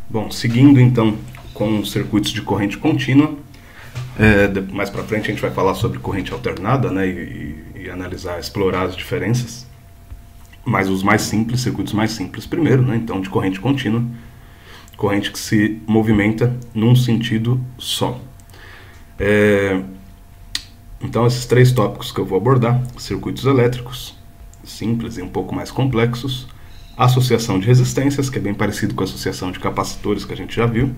Bom, seguindo então com os circuitos de corrente contínua, mais para frente a gente vai falar sobre corrente alternada, né, e analisar, explorar as diferenças. Mas os mais simples, circuitos mais simples primeiro, né, então de corrente contínua, corrente que se movimenta num sentido só. Então esses três tópicos que eu vou abordar: circuitos elétricos, simples e um pouco mais complexos, associação de resistências, que é bem parecido com a associação de capacitores que a gente já viu,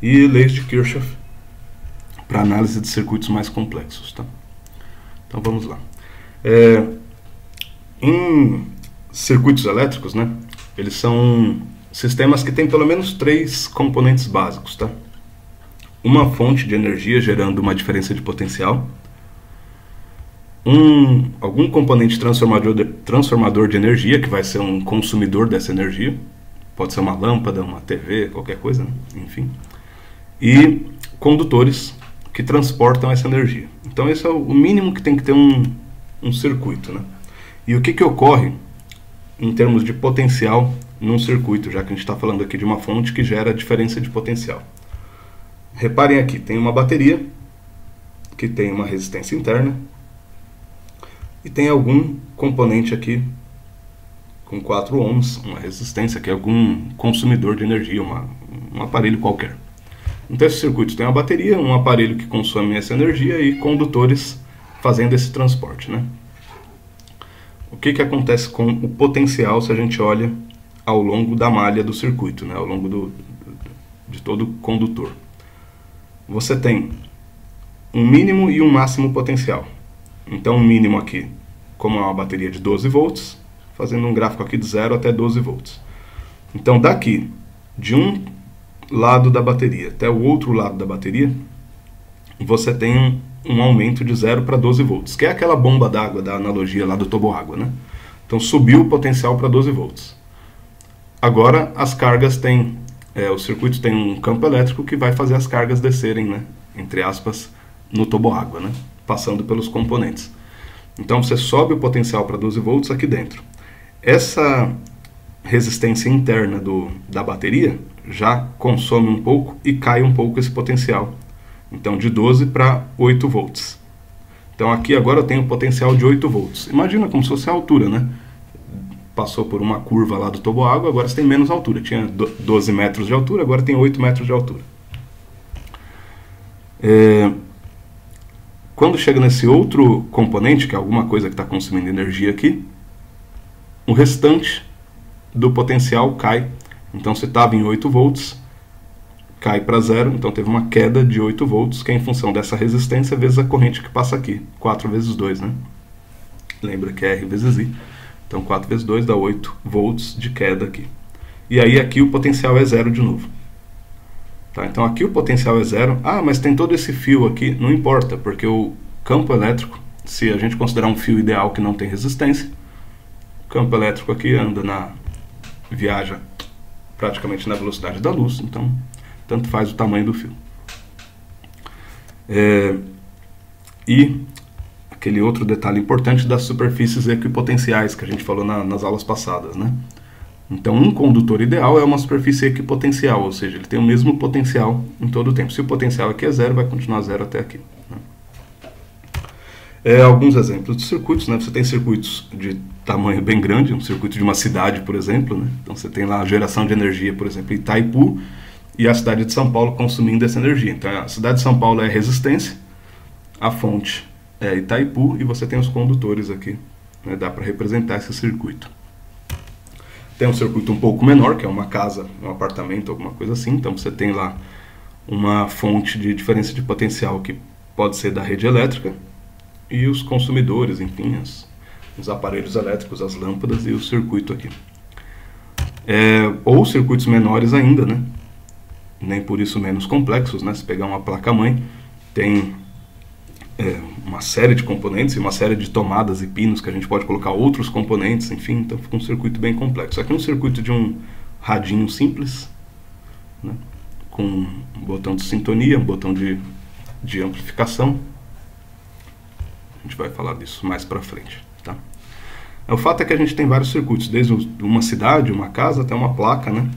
e leis de Kirchhoff para análise de circuitos mais complexos. Tá? Então vamos lá. Em circuitos elétricos, né, eles são sistemas que têm pelo menos três componentes básicos. Tá? Uma fonte de energia gerando uma diferença de potencial, algum componente transformador de energia, que vai ser um consumidor dessa energia, pode ser uma lâmpada, uma TV, qualquer coisa, né? Enfim, e condutores que transportam essa energia. Então esse é o mínimo que tem que ter um circuito, né? E o que ocorre em termos de potencial num circuito, já que a gente está falando aqui de uma fonte que gera diferença de potencial? Reparem aqui, tem uma bateria que tem uma resistência interna e tem algum componente aqui com 4 ohms, uma resistência, que é algum consumidor de energia, um aparelho qualquer. Então esse circuito tem uma bateria, um aparelho que consome essa energia e condutores fazendo esse transporte, né? O que acontece com o potencial se a gente olha ao longo da malha do circuito, né? Ao longo de todo o condutor? Você tem um mínimo e um máximo potencial. Então o mínimo aqui, como é uma bateria de 12 volts, fazendo um gráfico aqui de 0 até 12 volts. Então daqui, de um lado da bateria até o outro lado da bateria, você tem um aumento de 0 para 12 volts, que é aquela bomba d'água da analogia lá do toboágua, né? Então subiu o potencial para 12 volts. Agora as cargas têm, o circuito tem um campo elétrico que vai fazer as cargas descerem, né, entre aspas, no toboágua, né, passando pelos componentes. Então você sobe o potencial para 12 volts aqui dentro. Essa resistência interna da bateria já consome um pouco e cai um pouco esse potencial. Então de 12 para 8 volts. Então aqui agora eu tenho um potencial de 8 volts. Imagina como se fosse a altura, né? Passou por uma curva lá do toboágua, agora você tem menos altura. Tinha 12 metros de altura, agora tem 8 metros de altura. Quando chega nesse outro componente, que é alguma coisa que está consumindo energia aqui, o restante do potencial cai. Então se estava em 8 volts, cai para 0, então teve uma queda de 8 volts, que é em função dessa resistência vezes a corrente que passa aqui. 4 vezes 2, né? Lembra que é R vezes I. Então 4 vezes 2 dá 8 volts de queda aqui. E aí aqui o potencial é 0 de novo. Tá? Então aqui o potencial é 0. Ah, mas tem todo esse fio aqui. Não importa, porque o campo elétrico, se a gente considerar um fio ideal que não tem resistência, o campo elétrico aqui viaja praticamente na velocidade da luz, então tanto faz o tamanho do fio. E aquele outro detalhe importante das superfícies equipotenciais que a gente falou nas aulas passadas, né? Então um condutor ideal é uma superfície equipotencial, ou seja, ele tem o mesmo potencial em todo o tempo. Se o potencial aqui é 0, vai continuar 0 até aqui, né? Alguns exemplos de circuitos, né? Você tem circuitos de tamanho bem grande, um circuito de uma cidade, por exemplo, né? Então você tem lá a geração de energia, por exemplo, em Itaipu, e a cidade de São Paulo consumindo essa energia. Então a cidade de São Paulo é resistência, a fonte é Itaipu, e você tem os condutores aqui, né? Dá para representar esse circuito. Tem um circuito um pouco menor, que é uma casa, um apartamento, alguma coisa assim. Então você tem lá uma fonte de diferença de potencial que pode ser da rede elétrica, e os consumidores, enfim, os aparelhos elétricos, as lâmpadas e o circuito aqui. Ou circuitos menores ainda, né? Nem por isso menos complexos, né? Se pegar uma placa-mãe, tem uma série de componentes e uma série de tomadas e pinos que a gente pode colocar outros componentes, enfim, então fica um circuito bem complexo. Aqui é um circuito de um radinho simples, né? Com um botão de sintonia, um botão de amplificação. A gente vai falar disso mais pra frente, tá? O fato é que a gente tem vários circuitos, desde uma cidade, uma casa, até uma placa, né?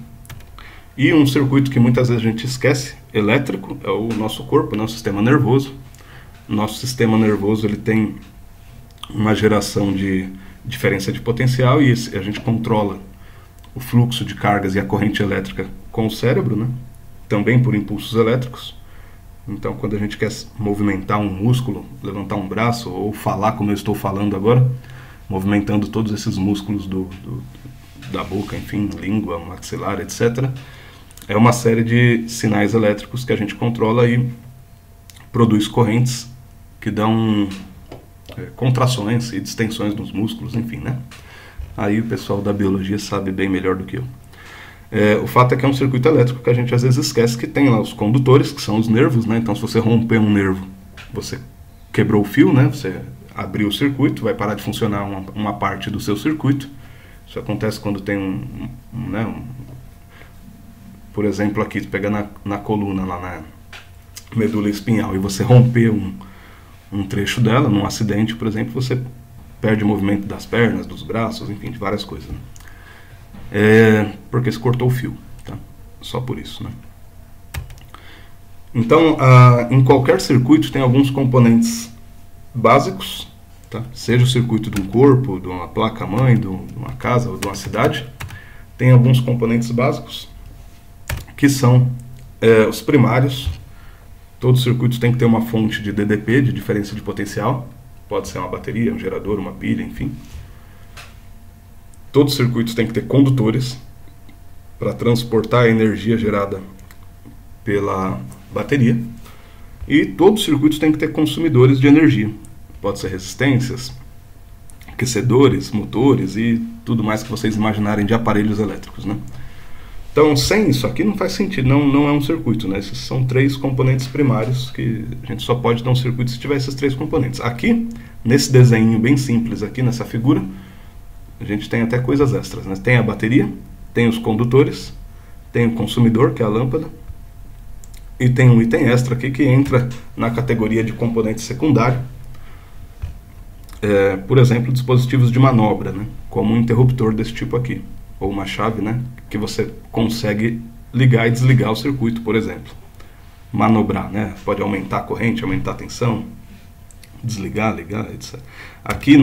E um circuito que muitas vezes a gente esquece, elétrico, é o nosso corpo, né, o sistema nervoso. Nosso sistema nervoso ele tem uma geração de diferença de potencial e a gente controla o fluxo de cargas e a corrente elétrica com o cérebro, né? Também por impulsos elétricos. Então, quando a gente quer movimentar um músculo, levantar um braço ou falar como eu estou falando agora, movimentando todos esses músculos da boca, enfim, língua, maxilar, etc., é uma série de sinais elétricos que a gente controla e produz correntes que dão contrações e distensões nos músculos, enfim, né? Aí o pessoal da biologia sabe bem melhor do que eu. O fato é que é um circuito elétrico que a gente às vezes esquece que tem lá os condutores, que são os nervos, né? Então, se você romper um nervo, você quebrou o fio, né? Você abriu o circuito, vai parar de funcionar uma parte do seu circuito. Isso acontece quando tem por exemplo, aqui, pega na coluna, lá na medula espinhal, e você romper um trecho dela, num acidente, por exemplo, você perde o movimento das pernas, dos braços, enfim, de várias coisas, né? Porque se cortou o fio, tá? Só por isso, né? Então, em qualquer circuito tem alguns componentes básicos, tá? Seja o circuito de um corpo, de uma placa-mãe, de uma casa ou de uma cidade, tem alguns componentes básicos que são os primários. Todo circuito tem que ter uma fonte de DDP, de diferença de potencial, pode ser uma bateria, um gerador, uma pilha, enfim. Todos os circuitos têm que ter condutores para transportar a energia gerada pela bateria. E todos os circuitos têm que ter consumidores de energia. Pode ser resistências, aquecedores, motores e tudo mais que vocês imaginarem de aparelhos elétricos, né? Então, sem isso aqui não faz sentido, não é um circuito, né? Esses são 3 componentes primários que a gente só pode ter um circuito se tiver esses 3 componentes. Aqui, nesse desenho bem simples aqui, nessa figura, a gente tem até coisas extras, né? Tem a bateria, tem os condutores, tem o consumidor, que é a lâmpada, e tem um item extra aqui que entra na categoria de componente secundário. Por exemplo, dispositivos de manobra, né? Como um interruptor desse tipo aqui, ou uma chave, né? Que você consegue ligar e desligar o circuito, por exemplo. Manobrar, né? Pode aumentar a corrente, aumentar a tensão, desligar, ligar, etc. Aqui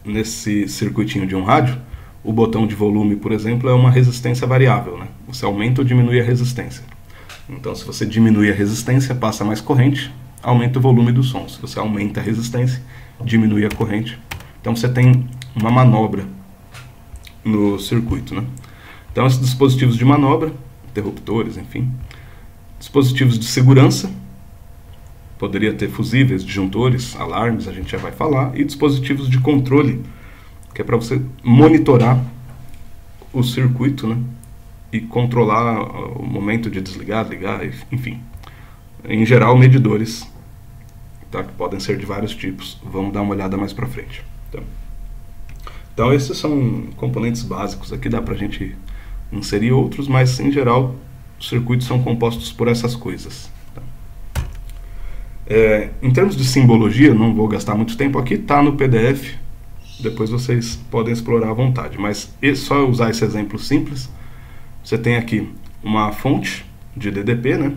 nesse circuitinho de um rádio, o botão de volume, por exemplo, é uma resistência variável, né? Você aumenta ou diminui a resistência. Então, se você diminui a resistência, passa mais corrente, aumenta o volume do som. Se você aumenta a resistência, diminui a corrente. Então, você tem uma manobra no circuito, né? Então, esses dispositivos de manobra, interruptores, enfim. Dispositivos de segurança, poderia ter fusíveis, disjuntores, alarmes, a gente já vai falar, e dispositivos de controle, que é para você monitorar o circuito, né? E controlar o momento de desligar, ligar, enfim. Em geral, medidores, tá? Que podem ser de vários tipos. Vamos dar uma olhada mais para frente. Então, esses são componentes básicos. Aqui dá para a gente inserir outros, mas, em geral, os circuitos são compostos por essas coisas. Em termos de simbologia, não vou gastar muito tempo aqui, está no PDF, depois vocês podem explorar à vontade, mas só usar esse exemplo simples. Você tem aqui uma fonte de DDP, né?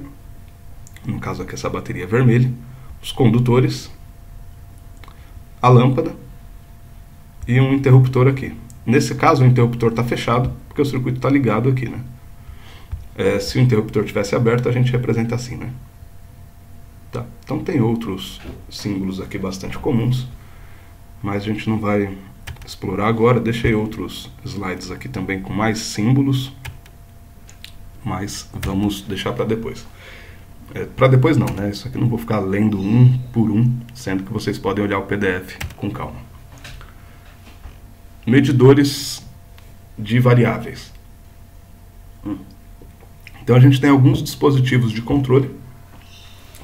No caso aqui essa bateria vermelha, os condutores, a lâmpada e um interruptor aqui. Nesse caso o interruptor está fechado, porque o circuito está ligado aqui, né? Se o interruptor tivesse aberto, a gente representa assim, né? Tá. Então tem outros símbolos aqui bastante comuns, mas a gente não vai explorar agora. Deixei outros slides aqui também com mais símbolos, mas vamos deixar para depois. Para depois não, né? Isso aqui não vou ficar lendo um por um, sendo que vocês podem olhar o PDF com calma. Medidores de variáveis. Então a gente tem alguns dispositivos de controle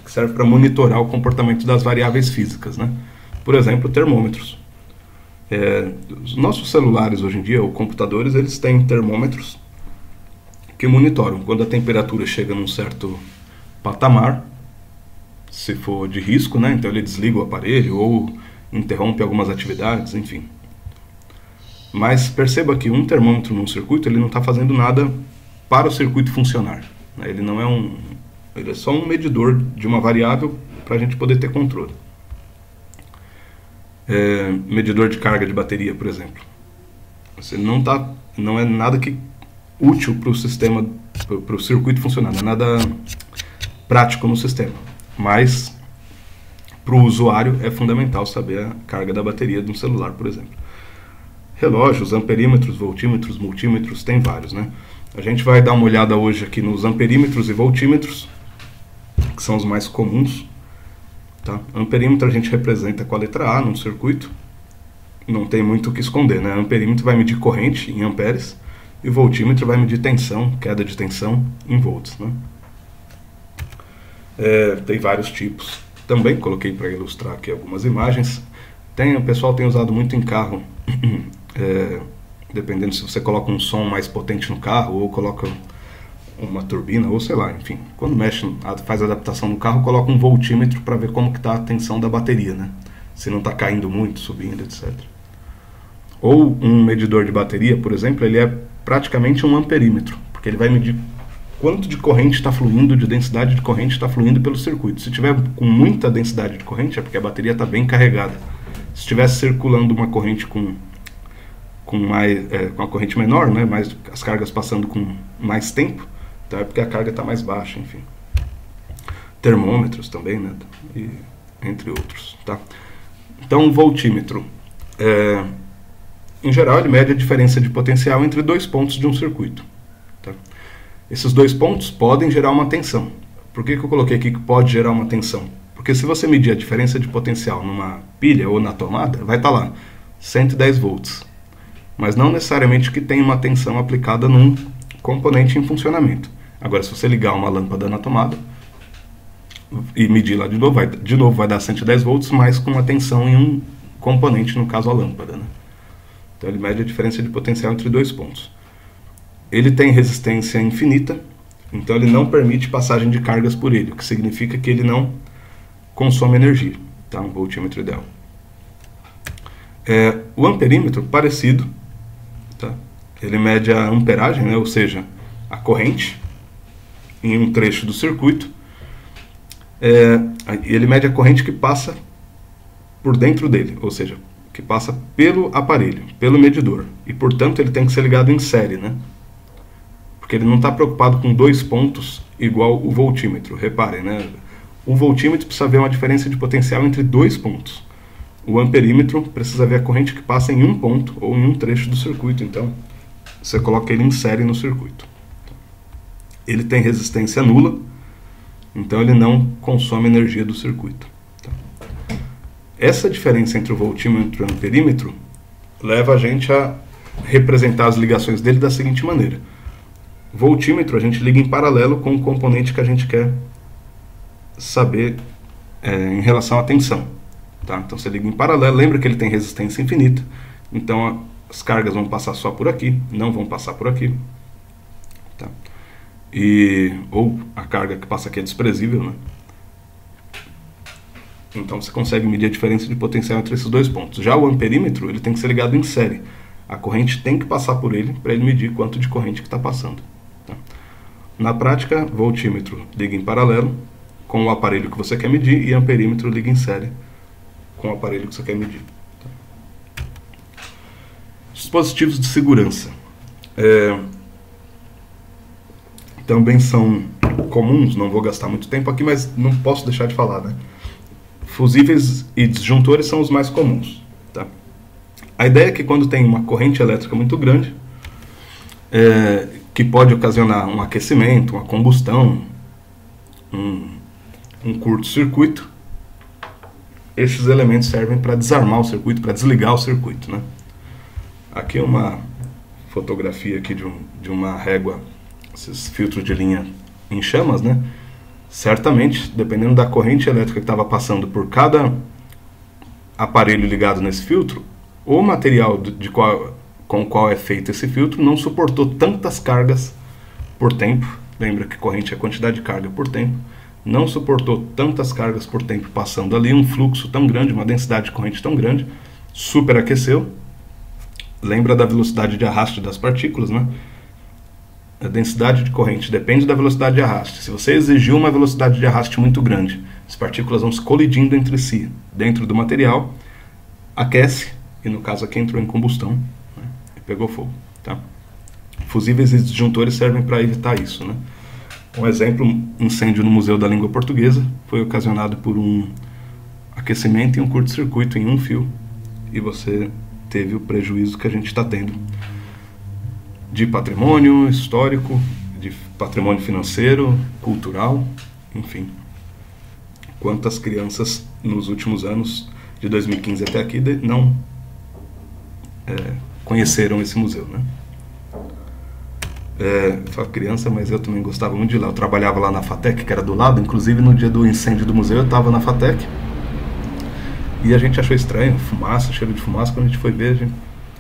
que serve para monitorar o comportamento das variáveis físicas, né? Por exemplo, termômetros. Os nossos celulares hoje em dia, ou computadores, eles têm termômetros que monitoram quando a temperatura chega num certo patamar, se for de risco, né? Então ele desliga o aparelho ou interrompe algumas atividades, enfim. Mas perceba que um termômetro num circuito ele não está fazendo nada para o circuito funcionar. Ele não é ele é só um medidor de uma variável para a gente poder ter controle. Medidor de carga de bateria, por exemplo. Você não é nada útil para o sistema, para o circuito funcionar, não é nada prático no sistema. Mas para o usuário é fundamental saber a carga da bateria de um celular, por exemplo. Relógios, amperímetros, voltímetros, multímetros, tem vários, né? A gente vai dar uma olhada hoje aqui nos amperímetros e voltímetros, que são os mais comuns. Tá? Amperímetro a gente representa com a letra A num circuito. Não tem muito o que esconder, né? Amperímetro vai medir corrente em amperes e o voltímetro vai medir tensão, queda de tensão em volts, né? Tem vários tipos. Também coloquei para ilustrar aqui algumas imagens. O pessoal tem usado muito em carro, dependendo se você coloca um som mais potente no carro ou coloca uma turbina, ou sei lá, enfim. Quando faz adaptação no carro, coloca um voltímetro para ver como que está a tensão da bateria, né? Se não está caindo muito, subindo, etc. Ou um medidor de bateria, por exemplo, ele é praticamente um amperímetro, porque ele vai medir quanto de corrente está fluindo, de densidade de corrente está fluindo pelo circuito. Se tiver com muita densidade de corrente, é porque a bateria está bem carregada. Se estivesse circulando uma corrente com a corrente menor, né, as cargas passando com mais tempo, tá, é porque a carga está mais baixa, enfim. Termômetros também, né, e, entre outros. Tá? Então, o voltímetro, em geral, ele mede a diferença de potencial entre dois pontos de um circuito. Tá? Esses dois pontos podem gerar uma tensão. Por que eu coloquei aqui que pode gerar uma tensão? Porque se você medir a diferença de potencial numa pilha ou na tomada, vai estar lá 110 volts. Mas não necessariamente que tenha uma tensão aplicada num componente em funcionamento. Agora, se você ligar uma lâmpada na tomada e medir lá de novo vai dar 110 volts, mas com uma tensão em um componente, no caso a lâmpada, né? Então ele mede a diferença de potencial entre dois pontos. Ele tem resistência infinita, então ele não permite passagem de cargas por ele, o que significa que ele não consome energia, tá? Um voltímetro ideal. O amperímetro, parecido, tá? Ele mede a amperagem, né? Ou seja, a corrente em um trecho do circuito. Ele mede a corrente que passa por dentro dele, ou seja, que passa pelo aparelho, pelo medidor, e portanto ele tem que ser ligado em série, né? Porque ele não está preocupado com dois pontos igual o voltímetro. Reparem, né? O voltímetro precisa ver uma diferença de potencial entre dois pontos. O amperímetro precisa ver a corrente que passa em um ponto ou em um trecho do circuito. Então, você coloca ele em série no circuito. Ele tem resistência nula, então ele não consome energia do circuito. Essa diferença entre o voltímetro e o amperímetro leva a gente a representar as ligações dele da seguinte maneira. Voltímetro a gente liga em paralelo com o componente que a gente quer saber em relação à tensão. Tá? Então você liga em paralelo, lembra que ele tem resistência infinita, então as cargas vão passar só por aqui, não vão passar por aqui. Tá? Ou a carga que passa aqui é desprezível, né? Então você consegue medir a diferença de potencial entre esses dois pontos. Já o amperímetro, ele tem que ser ligado em série. A corrente tem que passar por ele para ele medir quanto de corrente que está passando. Tá? Na prática, voltímetro liga em paralelo com o aparelho que você quer medir e amperímetro liga em série com o aparelho que você quer medir. Tá? Dispositivos de segurança. Também são comuns, não vou gastar muito tempo aqui, mas não posso deixar de falar, né? Fusíveis e disjuntores são os mais comuns. Tá? A ideia é que quando tem uma corrente elétrica muito grande, que pode ocasionar um aquecimento, uma combustão, um curto-circuito, esses elementos servem para desarmar o circuito, para desligar o circuito. Né? Aqui é uma fotografia aqui de uma régua, esses filtros de linha em chamas, né? Certamente, dependendo da corrente elétrica que estava passando por cada aparelho ligado nesse filtro, o material com o qual é feito esse filtro não suportou tantas cargas por tempo. Lembra que corrente é quantidade de carga por tempo. Não suportou tantas cargas por tempo passando ali, um fluxo tão grande, uma densidade de corrente tão grande, superaqueceu. Lembra da velocidade de arrasto das partículas, né? a densidade de corrente depende da velocidade de arraste. Se você exigir uma velocidade de arraste muito grande, as partículas vão se colidindo entre si dentro do material, aquece, e no caso aqui entrou em combustão, né, e pegou fogo. Tá? Fusíveis e disjuntores servem para evitar isso. Né? Um exemplo, um incêndio no Museu da Língua Portuguesa foi ocasionado por um aquecimento e um curto-circuito em um fio, e você teve o prejuízo que a gente está tendo de patrimônio histórico, de patrimônio financeiro, cultural, enfim. Quantas crianças nos últimos anos, de 2015 até aqui, não conheceram esse museu, né? Eu falo criança, mas eu também gostava muito de ir lá. Eu trabalhava lá na FATEC, que era do lado, inclusive no dia do incêndio do museu eu estava na FATEC, e a gente achou estranho, fumaça, cheiro de fumaça. Quando a gente foi ver,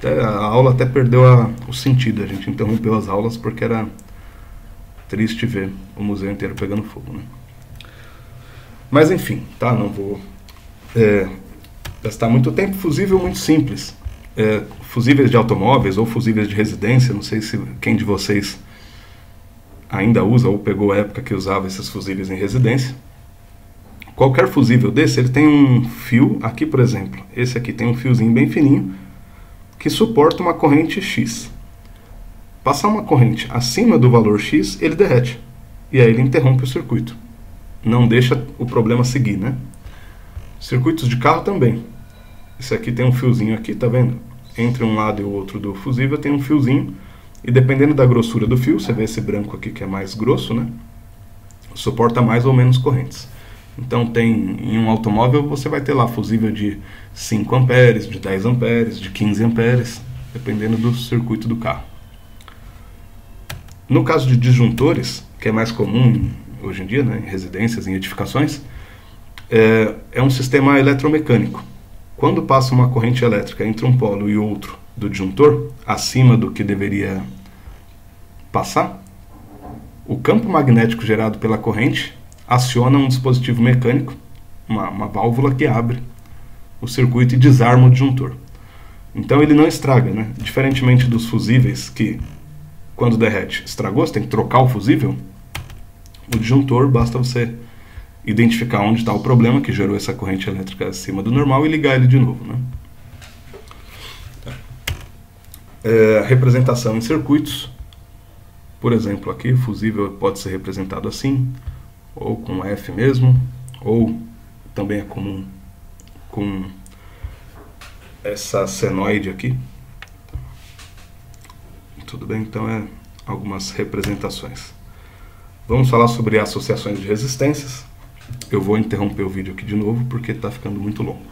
a aula até perdeu o sentido, a gente interrompeu as aulas porque era triste ver o museu inteiro pegando fogo, né? Mas enfim, tá? Não vou gastar muito tempo. Fusível muito simples. Fusíveis de automóveis ou fusíveis de residência, não sei se quem de vocês ainda usa ou pegou a época que usava esses fusíveis em residência. Qualquer fusível desse, ele tem um fio, aqui por exemplo, esse aqui tem um fiozinho bem fininho, que suporta uma corrente X. Passar uma corrente acima do valor X, ele derrete. E aí ele interrompe o circuito. Não deixa o problema seguir, né? Circuitos de carro também. Esse aqui tem um fiozinho aqui, tá vendo? Entre um lado e o outro do fusível tem um fiozinho. E dependendo da grossura do fio, você vê esse branco aqui que é mais grosso, né? Suporta mais ou menos correntes. Então em um automóvel você vai ter lá fusível de 5 amperes, de 10 amperes, de 15 amperes, dependendo do circuito do carro. No caso de disjuntores, que é mais comum hoje em dia, né, em residências, em edificações, é um sistema eletromecânico. Quando passa uma corrente elétrica entre um polo e outro do disjuntor, acima do que deveria passar, o campo magnético gerado pela corrente aciona um dispositivo mecânico, uma válvula que abre o circuito e desarma o disjuntor. Então ele não estraga, né? Diferentemente dos fusíveis que, quando derrete, estragou, você tem que trocar o fusível. O disjuntor, basta você identificar onde está o problema que gerou essa corrente elétrica acima do normal e ligar ele de novo, né? A representação em circuitos, por exemplo, aqui o fusível pode ser representado assim, ou com F mesmo, ou também é comum com essa senoide aqui. Tudo bem? Então algumas representações. Vamos falar sobre associações de resistências. Eu vou interromper o vídeo aqui de novo porque está ficando muito longo.